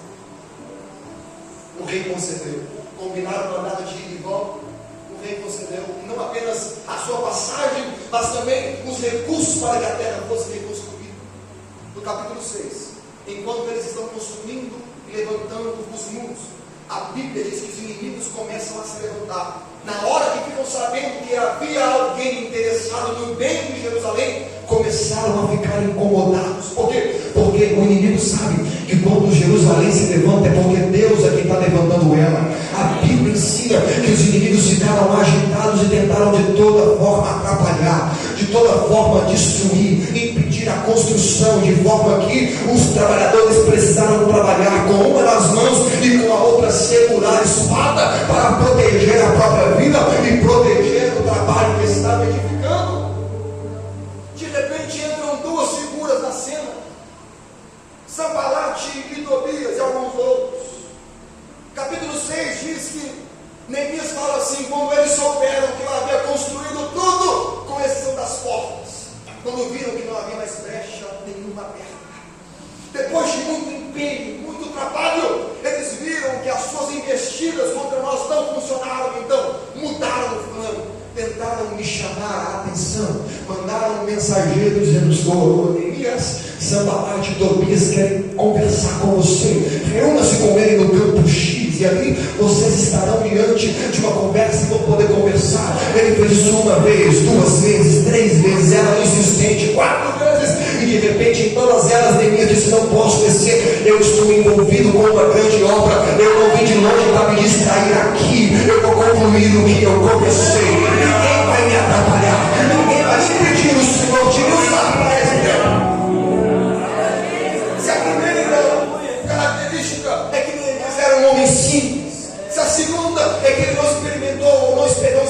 O rei concedeu. Combinaram uma data de ida e volta. O rei concedeu não apenas a sua passagem, mas também os recursos para que a terra fosse reconstruída. No capítulo 6, enquanto eles estão construindo e levantando os muros, a Bíblia diz que os inimigos começam a se levantar. Na hora que ficam sabendo que havia alguém interessado no bem de Jerusalém, começaram a ficar incomodados. Por quê? Porque o inimigo sabe que quando Jerusalém se levanta é porque Deus é quem está levantando ela. A Bíblia ensina que os inimigos ficaram agitados e tentaram de toda forma atrapalhar, de toda forma destruir, impedir a construção, de forma que os trabalhadores precisaram trabalhar com uma das mãos e com a outra segurar a espada para proteger a própria vida e proteger o trabalho que estava edificando. De repente entram duas figuras na cena: Sanbalate e Tobias e alguns outros. Capítulo 6 diz que Neemias fala assim: quando eles souberam que eu havia construído tudo, com exceção das portas, quando viram que não havia mais brecha nenhuma aberta, depois de muito empenho, muito trabalho, eles viram que as suas investidas contra nós não funcionaram. Então mudaram o plano, tentaram me chamar a atenção, mandaram um mensageiro dizendo: Neemias, Sanbalate e Tobias querem conversar com você, reúna-se com ele no campo X, e ali vocês estarão diante de uma conversa e vão poder conversar. Ele fez isso uma vez, duas vezes, três vezes, era insistente, 4 vezes, e de repente em todas elas Neemias disse: não posso descer, eu estou envolvido com uma grande obra, eu não vim de longe para me distrair aqui, eu vou concluir o que eu comecei. Ninguém vai me atrapalhar, ninguém vai impedir o Senhor de me usar para esse tempo. Se a primeira característica é que Neemias era um homem simples, se a segunda é que ele não experimentou ou não esperou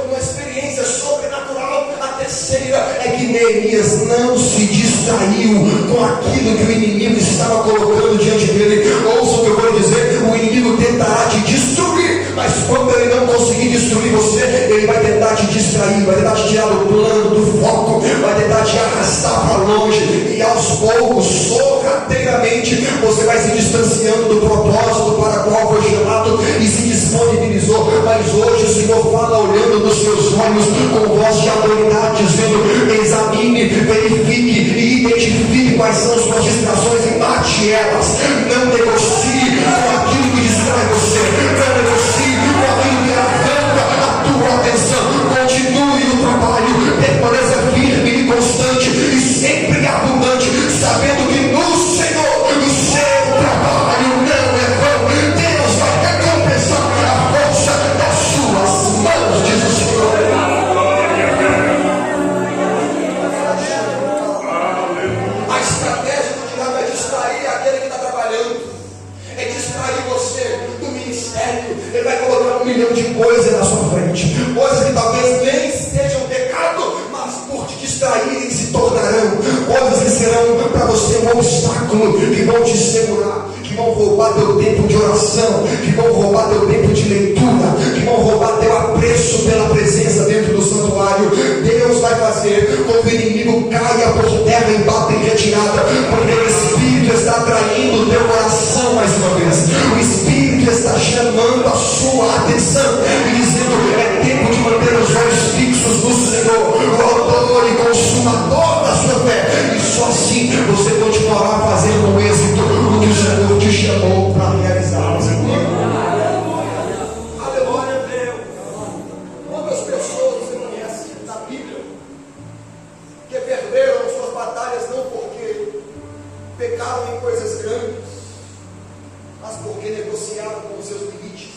uma experiência sobrenatural, a terceira é que Neemias não se distraiu com aquilo que o inimigo estava colocando diante dele. Ouça o que eu vou dizer: o inimigo tentará te destruir, mas quando ele não conseguir destruir você, ele vai tentar te distrair, vai tentar te tirar do plano, do foco, vai tentar te arrastar para longe, e aos poucos, sorrateiramente, você vai se distanciando do propósito para o qual foi chamado e se disponibilizou. Mas hoje o Senhor fala olhando nos seus olhos com voz de autoridade, dizendo: examine, verifique e identifique quais são as suas distrações e mate elas. Não negocie com aquilo que distrai você, não negocie com aquilo que arranca a tua atenção. Continue o trabalho, permaneça firme e constante e sempre abundante, sabendo que no Senhor o seu trabalho não é vão. Deus vai recompensar a força das suas mãos, diz o Senhor. A estratégia do diabo é distrair aquele que está trabalhando, é distrair você do ministério. Ele vai colocar 1 milhão de coisas na sua frente, coisas que talvez nem sejam pecado, mas por te distraírem se tornarão coisas que serão para você um obstáculo, que vão te segurar, que vão roubar teu tempo de oração, que vão roubar teu tempo de leitura, que vão roubar teu apreço pela presença dentro do santuário. Deus vai fazer com que o inimigo caia por terra e bata em retirada, porque o Espírito está atraindo o teu coração mais uma vez. O Espírito está chamando a sua atenção e dizendo: é tempo de manter os olhos fixos no Senhor, o autor e consumador da sua fé, e só assim você continuará fazendo com êxito o que o Senhor te chamou para realizar. Aleluia, Deus. Quantas pessoas você conhece na Bíblia que perderam suas batalhas não porque pecaram em coisas grandes, mas porque negociaram com os seus limites?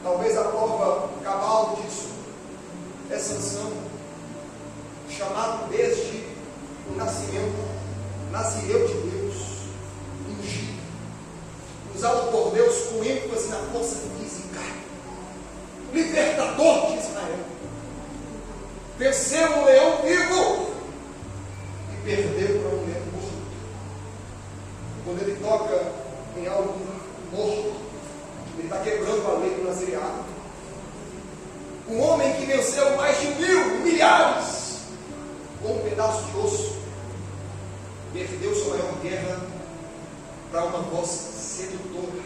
Talvez a prova cabal disso é Sansão, chamado desde o nascimento, Nazireu de Deus, ungido, usado por Deus com ênfase na força física, libertador de Israel, venceu um leão vivo e perdeu para um leão morto. Quando ele toca em algo morto, ele está quebrando a lei do nazireado. Um homem que venceu mais de milhares pedaço de osso, perdeu sua maior guerra para uma voz sedutora.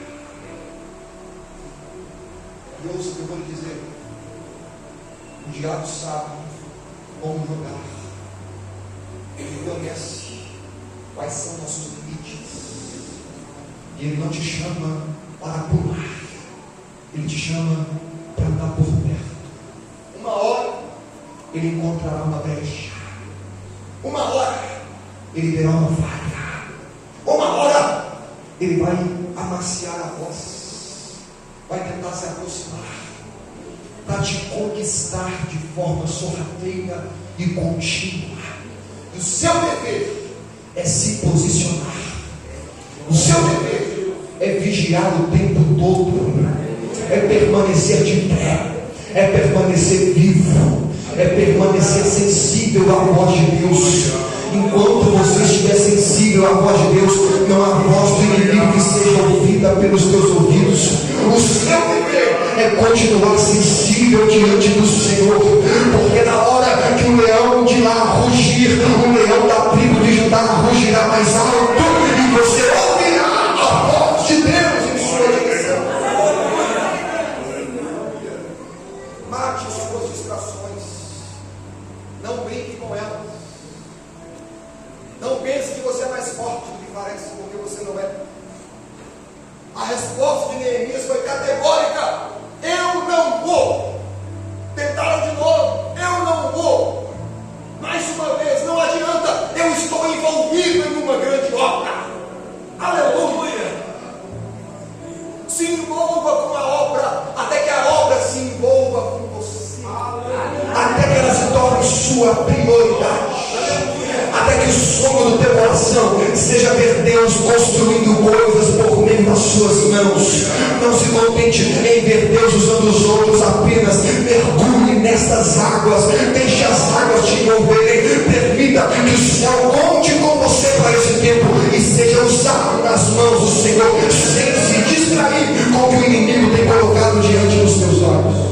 E ouça o que eu vou lhe dizer: o diabo sabe como jogar, ele conhece quais são nossos limites, e ele não te chama para pular, ele te chama para andar por perto. Uma hora ele encontrará uma brecha, uma hora ele terá uma falha, uma hora ele vai amaciar a voz, vai tentar se aproximar para te conquistar de forma sorrateira e contínua. E o seu dever é se posicionar, o seu dever é vigiar o tempo todo, é permanecer de pé, é permanecer vivo, é permanecer sensível à voz de Deus. Enquanto você estiver sensível à voz de Deus, não há voz do inimigo que seja ouvida pelos teus ouvidos. O seu dever é continuar sensível diante do Senhor, porque na hora que o leão de lá rugir, o leão da tribo de Judá rugirá mais alto, e você ouvirá a voz de Deus em sua direção. Mate suas distrações, não brinque com elas. Não pense que você é mais forte do que parece, porque você não é. A resposta de Neemias foi categórica: eu não vou. Tentaram de novo: eu não vou. Mais uma vez: não adianta, eu estou envolvido em uma grande obra. Aleluia! Se envolva com a obra, até que a obra se envolva com você. Até que ela se torne sua prioridade. Até que o sonho do teu coração seja ver Deus construindo coisas por meio das suas mãos. Não se contente em ver Deus usando os outros apenas. Mergulhe nessas águas, deixe as águas te envolverem. Permita que o céu conte com você para esse tempo e seja usado nas mãos do Senhor, sem se distrair com o que o inimigo tem colocado diante dos teus olhos.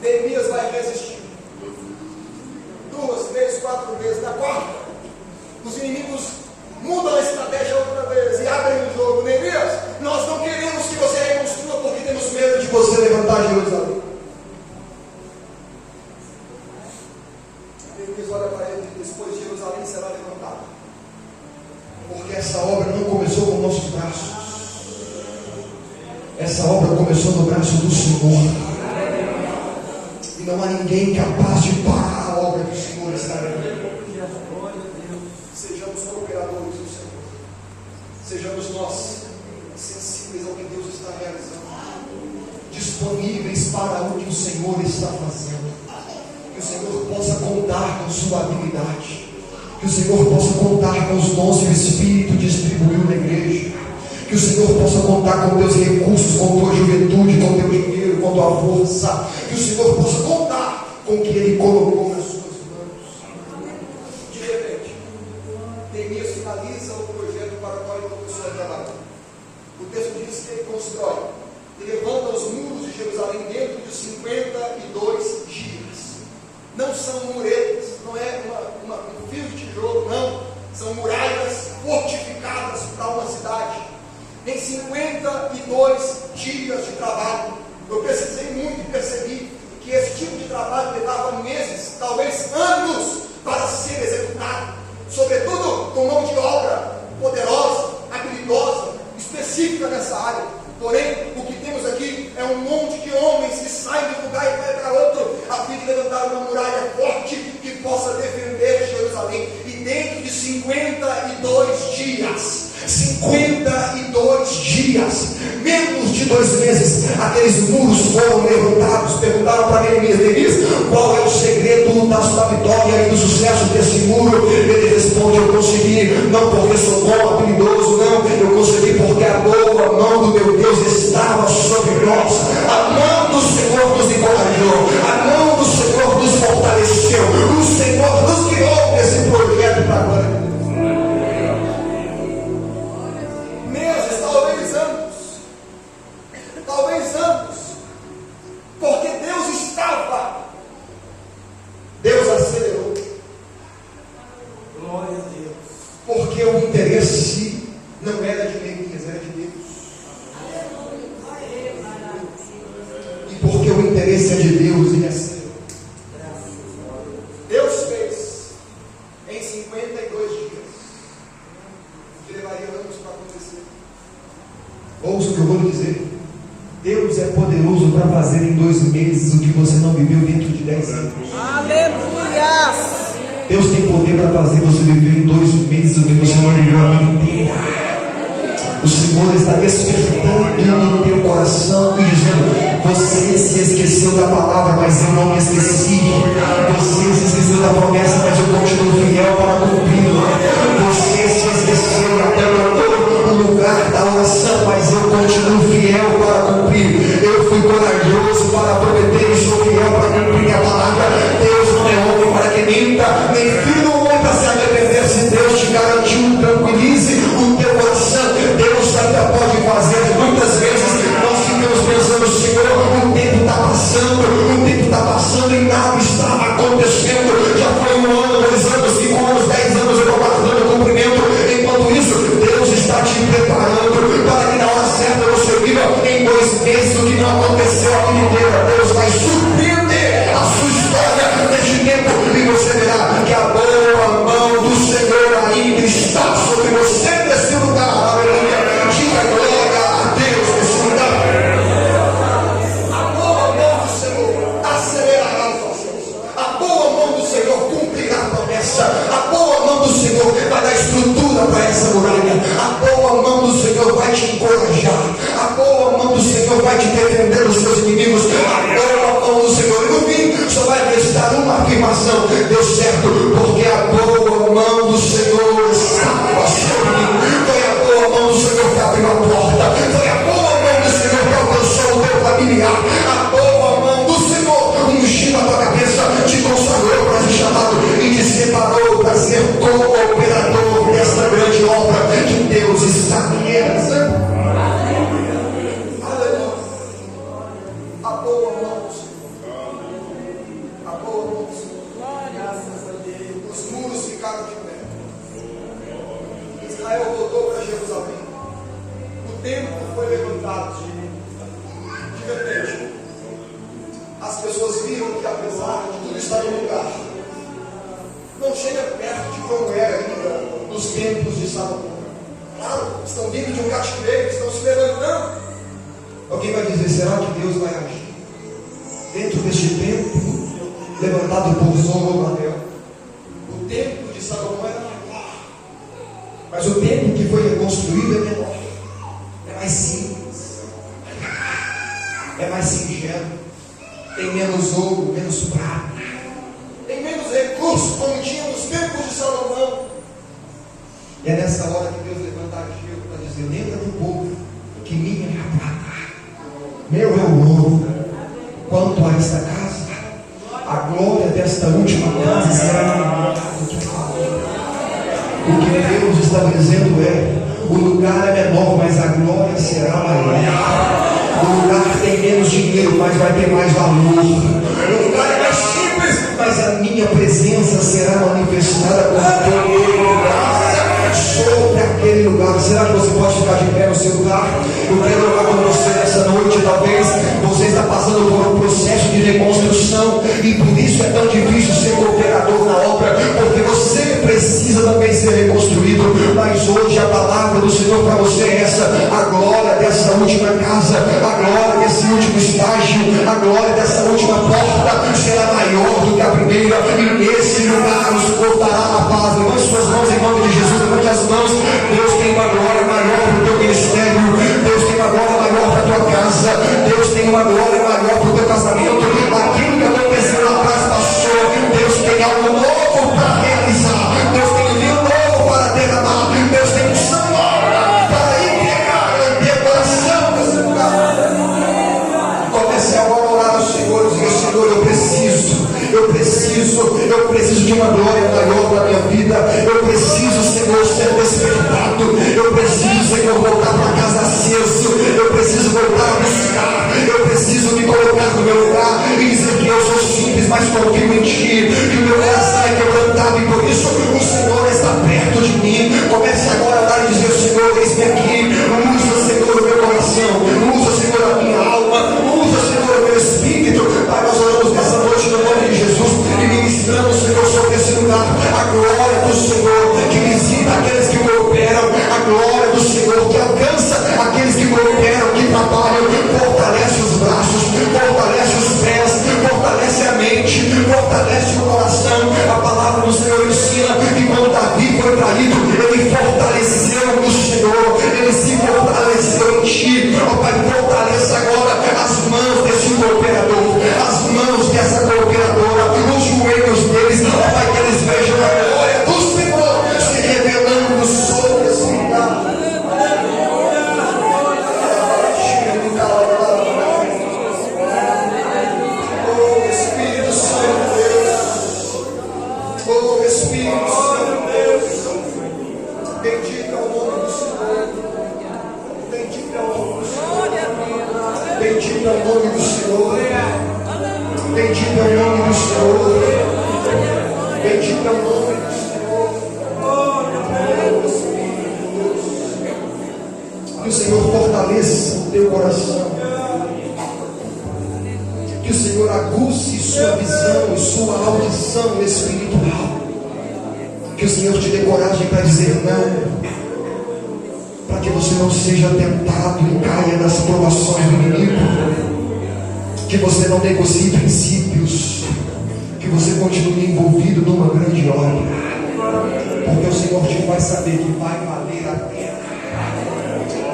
Neemias vai resistir 2, 3, 4 vezes. Na quarta, os inimigos mudam a estratégia outra vez e abrem o jogo. Neemias, nós não queremos que você reconstrua, porque temos medo de você levantar Jerusalém. Neemias olha para ele e diz: depois Jerusalém será levantada, porque essa obra não começou com nossos braços, essa obra começou no braço do Senhor. E não há ninguém capaz de parar a obra que o Senhor está realizando. Sejamos cooperadores do Senhor. Sejamos nós sensíveis ao que Deus está realizando, disponíveis para o que o Senhor está fazendo. Que o Senhor possa contar com sua habilidade, que o Senhor possa contar com os dons que o Espírito distribuiu na igreja, que o Senhor possa contar com teus recursos, com tua juventude, com teu dinheiro, com tua força, que o Senhor possa contar com o que Ele colocou nas suas mãos. De repente, Neemias finaliza o projeto para o qual ele começou a trabalhar. O texto diz que ele constrói e levanta os muros de Jerusalém dentro de 52 dias. Não são muretas, não é um fio de tijolo, não. São muralhas fortificadas para uma cidade. Em 52 dias de trabalho, eu pesquisei muito e percebi que esse tipo de trabalho levava meses, talvez anos, para ser executado, sobretudo com mão de obra poderosa, habilidosa, específica nessa área. Porém, o que temos aqui é um monte de homens que saem de um lugar e vai para outro, a fim de levantar uma muralha forte que possa defender Jerusalém. E dentro de 52 dias, 52 dias, menos de 2 meses, aqueles muros foram levantados. Perguntaram para Neemias: qual é o segredo da vitória e do sucesso desse muro? Ele responde: eu consegui, não porque sou bom, habilidoso, não, eu consegui porque a boa mão do meu Deus estava sobre nós. A mão do Senhor nos encorajou, a mão do Senhor nos fortaleceu, o Senhor nos guiou nesse projeto para agora. Talvez anos, porque Deus estava interesse é de Deus e é seu. Deus fez em 52 dias o que levaria anos para acontecer. Ouça o que eu vou lhe dizer. Deus é poderoso para fazer em 2 meses o que você não viveu dentro de 10 anos. Aleluia! Deus tem poder para fazer você viver em 2 meses o que você não viveu a vida inteira. O Senhor está despertando no teu coração e dizendo: você se esqueceu da palavra, mas eu não me esqueci. Você se esqueceu da promessa, mas eu continuo fiel para cumpri-la. Você se esqueceu e abandonou o lugar da oração, mas eu continuo fiel para cumprir. Eu fui corajoso para prometer e sou fiel para cumprir a palavra. Deus não é homem para que minta, nem filho do homem para se arrepender. Se Deus te garantiu, tranquilize o teu coração. Deus ainda pode fazer. Muitas vezes nós ficamos pensando: Senhor, o tempo está passando e nada está acontecendo. Já foi 1 ano, 2 anos, 5 anos, 10 anos, eu estou aguardando o cumprimento. Enquanto isso, Deus está te preparando para que na hora certa você viva em 2 meses o que não aconteceu a vida inteira. Deus vai surpreender a sua história neste tempo e você verá que a boa mão do Senhor ainda está sobre você nesse lugar. Aleluia. Diga glória a Deus nesse lugar. A boa mão do Senhor acelerará os processos. A boa mão do Senhor cumprirá a promessa. A boa mão do Senhor vai dar estrutura para essa muralha. A boa mão do Senhor vai te encorajar. A boa mão do Senhor vai te defender dos seus inimigos. A boa mão do Senhor. E no fim só vai restar uma afirmação: deu certo, porque a boa mão do Senhor estava sobre mim. Foi a boa mão do Senhor que abriu a porta. Foi a boa mão do Senhor que alcançou o teu familiar. A boa mão do Senhor ungiu a tua cabeça, te consagrou para ser chamado e te separou para ser cooperador desta grande obra que Deus está realizando. Aleluia. A boa mão do Senhor. A boa mão do Senhor. Graças a Deus. Os muros ficaram de pé. Israel voltou para Jerusalém. O templo foi levantado de repente. As pessoas viram que, apesar de tudo estar no lugar, não chega perto de como era ainda nos templos de Salomão. Claro, estão vindo de um cativeiro, estão se levantando. Alguém vai dizer: será que Deus vai agir dentro deste templo levantado por Zorobabel? O templo de Salomão era maior, mas o templo que foi reconstruído é menor, é mais simples, é mais singelo, tem menos ouro, menos prata, tem menos recursos, como tinha nos templos de Salomão. E é nessa hora que Deus levanta Ageu para dizer: lembra do povo que minha é a prata, meu é o ouro. Quanto a esta casa, a glória desta última casa será maior do que a outra. O que Deus está dizendo é: o lugar é menor, mas a glória será maior. O lugar tem menos dinheiro, mas vai ter mais valor. O lugar é mais simples, mas a minha presença será manifestada com todo graça sobre aquele lugar. Será que você pode ficar de pé no seu lugar? Eu quero orar com você nessa noite. Talvez você está passando por um processo de reconstrução e por isso é tão difícil ser cooperador na obra, porque você precisa também ser reconstruído. Mas hoje a palavra do Senhor para você é essa: a glória dessa última casa, a glória desse último estágio, a glória dessa última porta será maior do que a primeira, e nesse lugar nos portará a paz. Levante suas mãos em nome de Jesus, levante as mãos. Deus tem uma glória maior para o teu ministério, Deus tem uma glória maior para a tua casa, Deus tem uma glória maior para o teu casamento. Aquilo que aconteceu lá atrás passou. Deus tem algo novo para realizar, Deus tem um vinho novo para derramar, Deus tem unção nova para entregar no teu coração nesse lugar. Comece agora a orar ao Senhor e dizer: Senhor, eu preciso de uma glória maior na minha vida. Eu preciso, Senhor, ser despertado. Eu preciso, Senhor, voltar para casa aceso. Eu preciso voltar a buscar. Eu preciso me colocar no meu lugar e dizer que eu sou simples, mas confio em Ti, que o meu coração é quebrantado e por isso o Senhor está perto de mim. Comece agora a orar e dizer: Senhor, eis-me aqui. Usa, Senhor, o meu coração. Usa, Senhor, a minha alma. Usa, Senhor, o meu espírito. Bendito é o nome do Senhor. Bendito é o nome do Senhor. Bendito é o nome do Senhor. Que o Senhor fortaleça o teu coração. Que o Senhor aguce sua visão e sua audição espiritual. Que o Senhor te dê coragem para dizer não. Para que você não seja tentado e caia nas provações do inimigo. Que você não negocie princípios. Que você continue envolvido numa grande obra. Porque o Senhor te faz saber que vai valer a pena.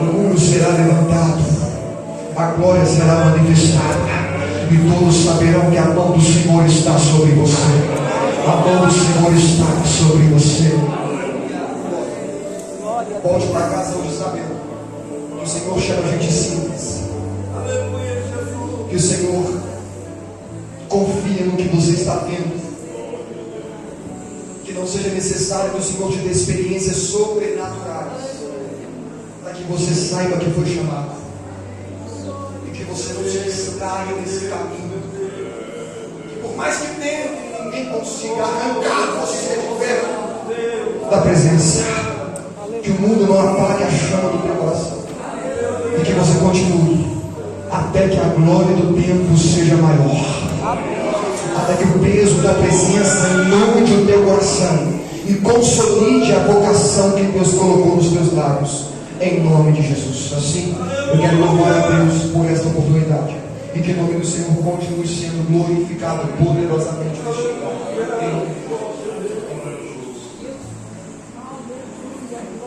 O mundo será levantado. A glória será manifestada. E todos saberão que a mão do Senhor está sobre você. A mão do Senhor está sobre você. Volte para casa hoje sabendo que o Senhor chama a gente simples. Que o Senhor confia no que você está vendo. Que não seja necessário que o Senhor te dê experiências sobrenaturais para que você saiba que foi chamado. E que você não se distraia nesse caminho. Que por mais que tente, ninguém consiga arrancar você de perto da presença. Que o mundo não apague a chama do teu coração. E que você continue até que a glória do tempo seja maior. Até que o peso da presença inunde o teu coração e consolide a vocação que Deus colocou nos teus lábios. Em nome de Jesus. Assim, eu quero louvar a Deus por esta oportunidade. E que o nome do Senhor continue sendo glorificado poderosamente neste lugar.